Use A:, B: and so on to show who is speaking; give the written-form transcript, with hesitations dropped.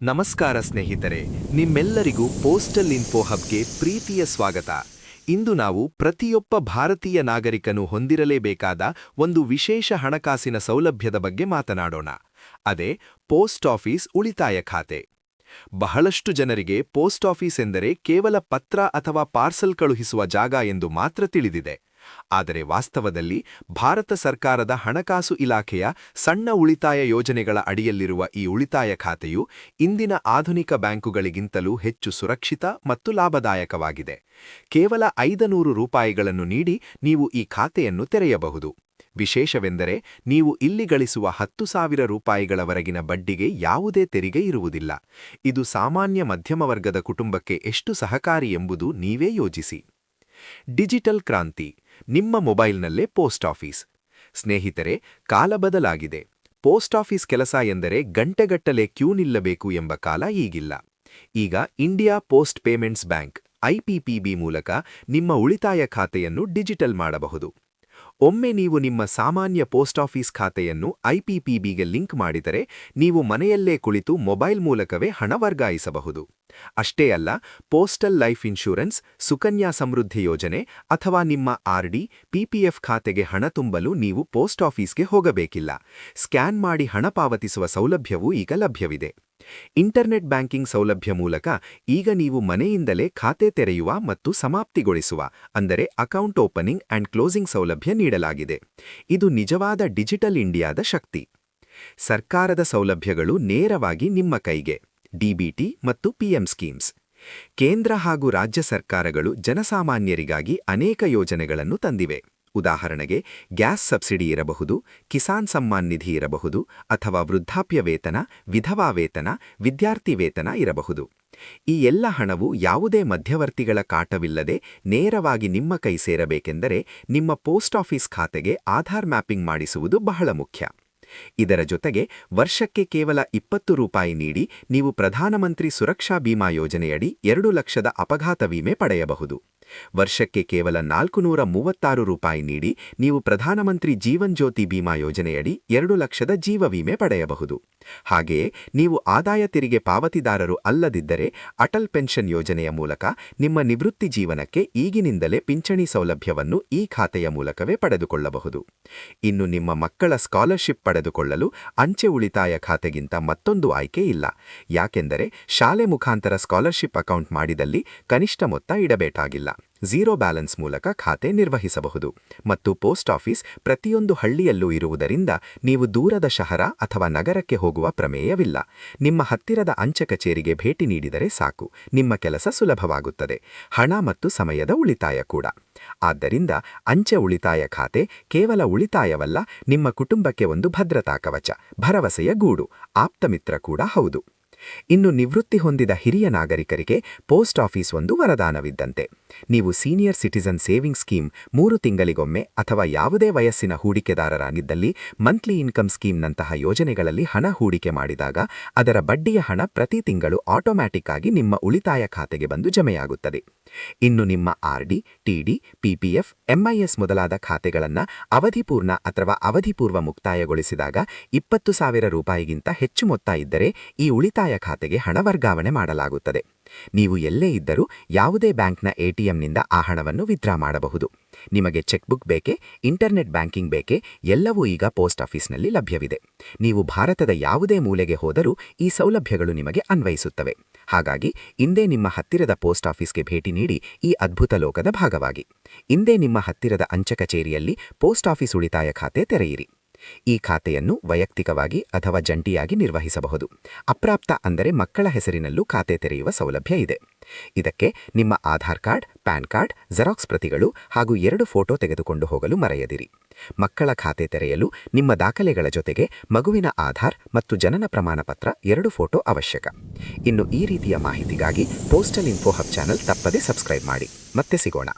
A: ನಮಸ್ಕಾರ ಸ್ನೇಹಿತರೆ, ನಿಮ್ಮೆಲ್ಲರಿಗೂ ಪೋಸ್ಟಲ್ ಇನ್ಫೋ ಹಬ್ಗೆ ಪ್ರೀತಿಯ ಸ್ವಾಗತ. ಇಂದು ನಾವು ಪ್ರತಿಯೊಬ್ಬ ಭಾರತೀಯ ನಾಗರಿಕನು ಹೊಂದಿರಲೇಬೇಕಾದ ಒಂದು ವಿಶೇಷ ಹಣಕಾಸಿನ ಸೌಲಭ್ಯದ ಬಗ್ಗೆ ಮಾತನಾಡೋಣ. ಅದೇ ಪೋಸ್ಟ್ ಆಫೀಸ್ ಉಳಿತಾಯ ಖಾತೆ. ಬಹಳಷ್ಟು ಜನರಿಗೆ ಪೋಸ್ಟ್ ಆಫೀಸ್ ಎಂದರೆ ಕೇವಲ ಪತ್ರ ಅಥವಾ ಪಾರ್ಸಲ್ ಕಳುಹಿಸುವ ಜಾಗ ಎಂದು ಮಾತ್ರ ತಿಳಿದಿದೆ. ಆದರೆ ವಾಸ್ತವದಲ್ಲಿ ಭಾರತ ಸರ್ಕಾರದ ಹಣಕಾಸು ಇಲಾಖೆಯ ಸಣ್ಣ ಉಳಿತಾಯ ಯೋಜನೆಗಳ ಅಡಿಯಲ್ಲಿರುವ ಈ ಉಳಿತಾಯ ಖಾತೆಯು ಇಂದಿನ ಆಧುನಿಕ ಬ್ಯಾಂಕುಗಳಿಗಿಂತಲೂ ಹೆಚ್ಚು ಸುರಕ್ಷಿತ ಮತ್ತು ಲಾಭದಾಯಕವಾಗಿದೆ. ಕೇವಲ 500 ರೂಪಾಯಿಗಳನ್ನು ನೀಡಿ ನೀವು ಈ ಖಾತೆಯನ್ನು ತೆರೆಯಬಹುದು. ವಿಶೇಷವೆಂದರೆ ನೀವು ಇಲ್ಲಿ ಗಳಿಸುವ 10,000 ರೂಪಾಯಿಗಳವರೆಗಿನ ಬಡ್ಡಿಗೆ ಯಾವುದೇ ತೆರಿಗೆ ಇರುವುದಿಲ್ಲ. ಇದು ಸಾಮಾನ್ಯ ಮಧ್ಯಮ ವರ್ಗದ ಕುಟುಂಬಕ್ಕೆ ಎಷ್ಟು ಸಹಕಾರಿ ಎಂಬುದು ನೀವೇ ಯೋಚಿಸಿ. ಡಿಜಿಟಲ್ ಕ್ರಾಂತಿ. ನಿಮ್ಮ ಮೊಬೈಲ್ನಲ್ಲೇ ಪೋಸ್ಟ್ ಆಫೀಸ್. ಸ್ನೇಹಿತರೆ, ಕಾಲ ಬದಲಾಗಿದೆ. ಪೋಸ್ಟ್ ಆಫೀಸ್ ಕೆಲಸ ಎಂದರೆ ಗಂಟೆಗಟ್ಟಲೆ ಕ್ಯೂ ನಿಲ್ಲಬೇಕು ಎಂಬ ಕಾಲ ಈಗಿಲ್ಲ. ಈಗ India post payments bank IPPB ಮೂಲಕ ನಿಮ್ಮ ಉಳಿತಾಯ ಖಾತೆಯನ್ನು ಡಿಜಿಟಲ್ ಮಾಡಬಹುದು. ಒಮ್ಮೆ ನೀವು ನಿಮ್ಮ ಸಾಮಾನ್ಯ ಪೋಸ್ಟ್ ಆಫೀಸ್ ಖಾತೆಯನ್ನು IPPBಗೆ ಲಿಂಕ್ ಮಾಡಿದರೆ ನೀವು ಮನೆಯಲ್ಲೇ ಕುಳಿತು ಮೊಬೈಲ್ ಮೂಲಕವೇ ಹಣ ವರ್ಗಾಯಿಸಬಹುದು. ಅಷ್ಟೇ ಅಲ್ಲ, postal life insurance, Sukanya Samriddhi ಯೋಜನೆ ಅಥವಾ ನಿಮ್ಮ RD, PPF ಖಾತೆಗೆ ಹಣ ತುಂಬಲು ನೀವು ಪೋಸ್ಟ್ ಆಫೀಸ್ಗೆ ಹೋಗಬೇಕಿಲ್ಲ. ಸ್ಕ್ಯಾನ್ ಮಾಡಿ ಹಣ ಪಾವತಿಸುವ ಸೌಲಭ್ಯವೂ ಈಗ ಲಭ್ಯವಿದೆ. ಇಂಟರ್ನೆಟ್ ಬ್ಯಾಂಕಿಂಗ್ ಸೌಲಭ್ಯ ಮೂಲಕ ಈಗ ನೀವು ಮನೆಯಿಂದಲೇ ಖಾತೆ ತೆರೆಯುವ ಮತ್ತು ಸಮಾಪ್ತಿಗೊಳಿಸುವ ಅಂದರೆ ಅಕೌಂಟ್ ಓಪನಿಂಗ್ ಅಂಡ್ ಕ್ಲೋಸಿಂಗ್ ಸೌಲಭ್ಯ ನೀಡಲಾಗಿದೆ. ಇದು ನಿಜವಾದ ಡಿಜಿಟಲ್ ಇಂಡಿಯಾದ ಶಕ್ತಿ. ಸರ್ಕಾರದ ಸೌಲಭ್ಯಗಳು ನೇರವಾಗಿ ನಿಮ್ಮ ಕೈಗೆ. DBT ಮತ್ತು PM ಸ್ಕೀಮ್ಸ್. ಕೇಂದ್ರ ಹಾಗೂ ರಾಜ್ಯ ಸರ್ಕಾರಗಳು ಜನಸಾಮಾನ್ಯರಿಗಾಗಿ ಅನೇಕ ಯೋಜನೆಗಳನ್ನು ತಂದಿವೆ. ಉದಾಹರಣೆಗೆ, ಗ್ಯಾಸ್ ಸಬ್ಸಿಡಿ ಇರಬಹುದು, ಕಿಸಾನ್ ಸಮ್ಮಾನ್ ನಿಧಿ ಇರಬಹುದು, ಅಥವಾ ವೃದ್ಧಾಪ್ಯ ವೇತನ, ವಿಧವಾ ವೇತನ, ವಿದ್ಯಾರ್ಥಿ ವೇತನ ಇರಬಹುದು. ಈ ಎಲ್ಲ ಹಣವು ಯಾವುದೇ ಮಧ್ಯವರ್ತಿಗಳ ಕಾಟವಿಲ್ಲದೆ ನೇರವಾಗಿ ನಿಮ್ಮ ಕೈ ಸೇರಬೇಕೆಂದರೆ ನಿಮ್ಮ ಪೋಸ್ಟ್ ಆಫೀಸ್ ಖಾತೆಗೆ ಆಧಾರ್ ಮ್ಯಾಪಿಂಗ್ ಮಾಡಿಸುವುದು ಬಹಳ ಮುಖ್ಯ. ಇದರ ಜೊತೆಗೆ ವರ್ಷಕ್ಕೆ ಕೇವಲ 20 ರೂಪಾಯಿ ನೀಡಿ ನೀವು ಪ್ರಧಾನಮಂತ್ರಿ ಸುರಕ್ಷಾ ಬಿಮಾ ಯೋಜನೆಯಡಿ 2 ಲಕ್ಷದ ಅಪಘಾತ ವಿಮೆ ಪಡೆಯಬಹುದು. ವರ್ಷಕ್ಕೆ ಕೇವಲ 436 ರೂಪಾಯಿ ನೀಡಿ ನೀವು ಪ್ರಧಾನಮಂತ್ರಿ ಜೀವನ್ ಜ್ಯೋತಿ ಬಿಮಾ ಯೋಜನೆಯಡಿ 2 ಲಕ್ಷದ ಜೀವ ವಿಮೆ ಪಡೆಯಬಹುದು. ಹಾಗೆಯೇ ನೀವು ಆದಾಯ ತೆರಿಗೆ ಪಾವತಿದಾರರು ಅಲ್ಲದಿದ್ದರೆ ಅಟಲ್ ಪೆನ್ಷನ್ ಯೋಜನೆಯ ಮೂಲಕ ನಿಮ್ಮ ನಿವೃತ್ತಿ ಜೀವನಕ್ಕೆ ಈಗಿನಿಂದಲೇ ಪಿಂಚಣಿ ಸೌಲಭ್ಯವನ್ನು ಈ ಖಾತೆಯ ಮೂಲಕವೇ ಪಡೆದುಕೊಳ್ಳಬಹುದು. ಇನ್ನು ನಿಮ್ಮ ಮಕ್ಕಳ ಸ್ಕಾಲರ್ಶಿಪ್ ಪಡೆದುಕೊಳ್ಳಲು ಅಂಚೆ ಉಳಿತಾಯ ಖಾತೆಗಿಂತ ಮತ್ತೊಂದು ಆಯ್ಕೆ ಇಲ್ಲ. ಯಾಕೆಂದರೆ ಶಾಲೆ ಮುಖಾಂತರ ಸ್ಕಾಲರ್ಶಿಪ್ ಅಕೌಂಟ್ ಮಾಡಿದಲ್ಲಿ ಕನಿಷ್ಠ ಮೊತ್ತ ಇಡಬೇಕಾಗಿಲ್ಲ. ಝೀರೋ ಬ್ಯಾಲೆನ್ಸ್ ಮೂಲಕ ಖಾತೆ ನಿರ್ವಹಿಸಬಹುದು. ಮತ್ತು ಪೋಸ್ಟ್ ಆಫೀಸ್ ಪ್ರತಿಯೊಂದು ಹಳ್ಳಿಯಲ್ಲೂ ಇರುವುದರಿಂದ ನೀವು ದೂರದ ಶಹರ ಅಥವಾ ನಗರಕ್ಕೆ ಹೋಗುವ ಪ್ರಮೇಯವಿಲ್ಲ. ನಿಮ್ಮ ಹತ್ತಿರದ ಅಂಚೆ ಕಚೇರಿಗೆ ಭೇಟಿ ನೀಡಿದರೆ ಸಾಕು, ನಿಮ್ಮ ಕೆಲಸ ಸುಲಭವಾಗುತ್ತದೆ. ಹಣ ಮತ್ತು ಸಮಯದ ಉಳಿತಾಯ ಕೂಡ. ಆದ್ದರಿಂದ ಅಂಚೆ ಉಳಿತಾಯ ಖಾತೆ ಕೇವಲ ಉಳಿತಾಯವಲ್ಲ, ನಿಮ್ಮ ಕುಟುಂಬಕ್ಕೆ ಒಂದು ಭದ್ರತಾ ಕವಚ, ಭರವಸೆಯ ಗೂಡು, ಆಪ್ತಮಿತ್ರ ಕೂಡ ಹೌದು. ಇನ್ನು ನಿವೃತ್ತಿ ಹೊಂದಿದ ಹಿರಿಯ ನಾಗರಿಕರಿಗೆ ಪೋಸ್ಟ್ ಆಫೀಸ್ ಒಂದು ವರದಾನವಿದ್ದಂತೆ. ನೀವು ಸೀನಿಯರ್ ಸಿಟಿಜನ್ ಸೇವಿಂಗ್ ಸ್ಕೀಮ್ 3 ತಿಂಗಳಿಗೊಮ್ಮೆ ಅಥವಾ ಯಾವುದೇ ವಯಸ್ಸಿನ ಹೂಡಿಕೆದಾರರಾಗಿದ್ದಲ್ಲಿ ಮಂತ್ಲಿ ಇನ್ಕಮ್ ಸ್ಕೀಮ್ನಂತಹ ಯೋಜನೆಗಳಲ್ಲಿ ಹಣ ಹೂಡಿಕೆ ಮಾಡಿದಾಗ ಅದರ ಬಡ್ಡಿಯ ಹಣ ಪ್ರತಿ ತಿಂಗಳು ಆಟೋಮ್ಯಾಟಿಕ್ ಆಗಿ ನಿಮ್ಮ ಉಳಿತಾಯ ಖಾತೆಗೆ ಬಂದು ಜಮೆಯಾಗುತ್ತದೆ. ಇನ್ನು ನಿಮ್ಮ RD, TD, PPF, MIS ಮೊದಲಾದ ಖಾತೆಗಳನ್ನು ಅವಧಿಪೂರ್ಣ ಅಥವಾ ಅವಧಿಪೂರ್ವ ಮುಕ್ತಾಯಗೊಳಿಸಿದಾಗ 20,000 ರೂಪಾಯಿಗಿಂತ ಹೆಚ್ಚು ಮೊತ್ತ ಇದ್ದರೆ ಈ ಉಳಿತಾಯ ಖಾತೆಗೆ ಹಣ ವರ್ಗಾವಣೆ ಮಾಡಲಾಗುತ್ತದೆ. ನೀವು ಎಲ್ಲೇ ಇದ್ದರೂ ಯಾವುದೇ ಬ್ಯಾಂಕ್ನ ATMನಿಂದ ಆ ಹಣವನ್ನು ವಿತ್ಡ್ರಾ ಮಾಡಬಹುದು. ನಿಮಗೆ ಚೆಕ್ಬುಕ್ ಬೇಕೇ, ಇಂಟರ್ನೆಟ್ ಬ್ಯಾಂಕಿಂಗ್ ಬೇಕೇ, ಎಲ್ಲವೂ ಈಗ ಪೋಸ್ಟ್ ಆಫೀಸ್ನಲ್ಲಿ ಲಭ್ಯವಿದೆ. ನೀವು ಭಾರತದ ಯಾವುದೇ ಮೂಲೆಗೆ ಹೋದರೂ ಈ ಸೌಲಭ್ಯಗಳು ನಿಮಗೆ ಅನ್ವಯಿಸುತ್ತವೆ. ಹಾಗಾಗಿ ಇಂದೇ ನಿಮ್ಮ ಹತ್ತಿರದ ಪೋಸ್ಟ್ ಆಫೀಸ್ಗೆ ಭೇಟಿ ನೀಡಿ ಈ ಅದ್ಭುತ ಲೋಕದ ಭಾಗವಾಗಿ. ಇಂದೇ ನಿಮ್ಮ ಹತ್ತಿರದ ಅಂಚೆ ಕಚೇರಿಯಲ್ಲಿ ಪೋಸ್ಟ್ ಆಫೀಸ್ ಉಳಿತಾಯ ಖಾತೆ ತೆರೆಯಿರಿ. ಈ ಖಾತೆಯನ್ನು ವೈಯಕ್ತಿಕವಾಗಿ ಅಥವಾ ಜಂಟಿಯಾಗಿ ನಿರ್ವಹಿಸಬಹುದು. ಅಪ್ರಾಪ್ತ ಅಂದರೆ ಮಕ್ಕಳ ಹೆಸರಿನಲ್ಲೂ ಖಾತೆ ತೆರೆಯುವ ಸೌಲಭ್ಯ ಇದೆ. ಇದಕ್ಕೆ ನಿಮ್ಮ Aadhaar card, PAN card, xerox ಪ್ರತಿಗಳು ಹಾಗೂ 2 ಫೋಟೋ ತೆಗೆದುಕೊಂಡು ಹೋಗಲು ಮರೆಯದಿರಿ. ಮಕ್ಕಳ ಖಾತೆ ತೆರೆಯಲು ನಿಮ್ಮ ದಾಖಲೆಗಳ ಜೊತೆಗೆ ಮಗುವಿನ ಆಧಾರ್ ಮತ್ತು ಜನನ ಪ್ರಮಾಣ ಪತ್ರ 2 ಫೋಟೋ ಅವಶ್ಯಕ. ಇನ್ನು ಈ ರೀತಿಯ ಮಾಹಿತಿಗಾಗಿ ಪೋಸ್ಟಲ್ ಇನ್ಫೋ ಹಬ್ ಚಾನೆಲ್ ತಪ್ಪದೇ ಸಬ್ಸ್ಕ್ರೈಬ್ ಮಾಡಿ. ಮತ್ತೆ ಸಿಗೋಣ.